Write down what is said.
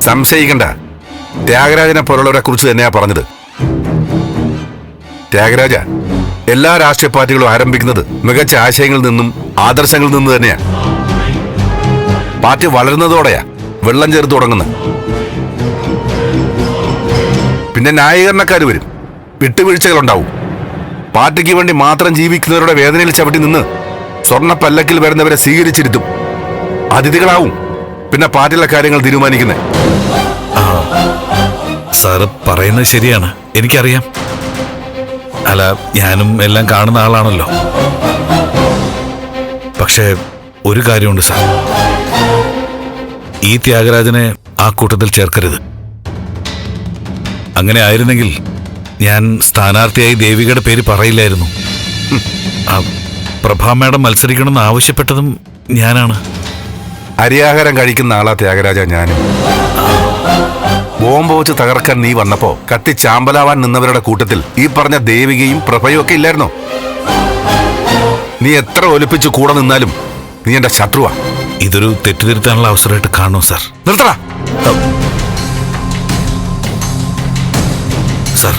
സംശയിക്കണ്ട, ത്യാഗരാജനെ പോലുള്ളവരെ കുറിച്ച് തന്നെയാ പറഞ്ഞത്. ത്യാഗരാജ എല്ലാ രാഷ്ട്രീയ പാർട്ടികളും ആരംഭിക്കുന്നത് മികച്ച ആശയങ്ങളിൽ നിന്നും ആദർശങ്ങളിൽ നിന്ന് തന്നെയാ. പാർട്ടി വളരുന്നതോടെയാ വെള്ളം ചേർത്ത് തുടങ്ങുന്നത്. പിന്നെ ന്യായീകരണക്കാർ വരും, വിട്ടുവീഴ്ചകളുണ്ടാവും. പാർട്ടിക്ക് വേണ്ടി മാത്രം ജീവിക്കുന്നവരുടെ വേദനയിൽ ചവിട്ടി നിന്ന് സ്വർണ്ണ പല്ലക്കിൽ വരുന്നവരെ സ്വീകരിച്ചിരുത്തും. അതിഥികളാവും പിന്നെ പാർട്ടിയിലെ കാര്യങ്ങൾ തീരുമാനിക്കുന്നത്. സാറ് പറയുന്നത് ശരിയാണ്, എനിക്കറിയാം. അല്ല, ഞാനും എല്ലാം കാണുന്ന ആളാണല്ലോ. പക്ഷേ ഒരു കാര്യമുണ്ട് സാർ, ഈ ത്യാഗരാജനെ ആ കൂട്ടത്തിൽ ചേർക്കരുത്. അങ്ങനെ ആയിരുന്നെങ്കിൽ ഞാൻ സ്ഥാനാർത്ഥിയായി ദേവികയുടെ പേര് പറയില്ലായിരുന്നു. പ്രഭാ മാഡം മത്സരിക്കണമെന്ന് ആവശ്യപ്പെട്ടതും ഞാനാണ്. അരിയാഹാരം കഴിക്കുന്ന ആളാ ത്യാഗരാജ ഞാനും. ബോംബ് വെച്ച് തകർക്കാൻ നീ വന്നപ്പോ കത്തിച്ചാമ്പലാവാൻ നിന്നവരുടെ കൂട്ടത്തിൽ ഈ പറഞ്ഞ ദേവികയും പ്രഭയും ഒക്കെ ഇല്ലായിരുന്നോ? നീ എത്ര ഒലിപ്പിച്ച് കൂടെ നിന്നാലും നീ എന്റെ ശത്രുവാ. ഇതൊരു തെറ്റിദ്ധരുത്താനുള്ള അവസരമായിട്ട് കാണൂ സാർ. നിർത്തടാ സാർ,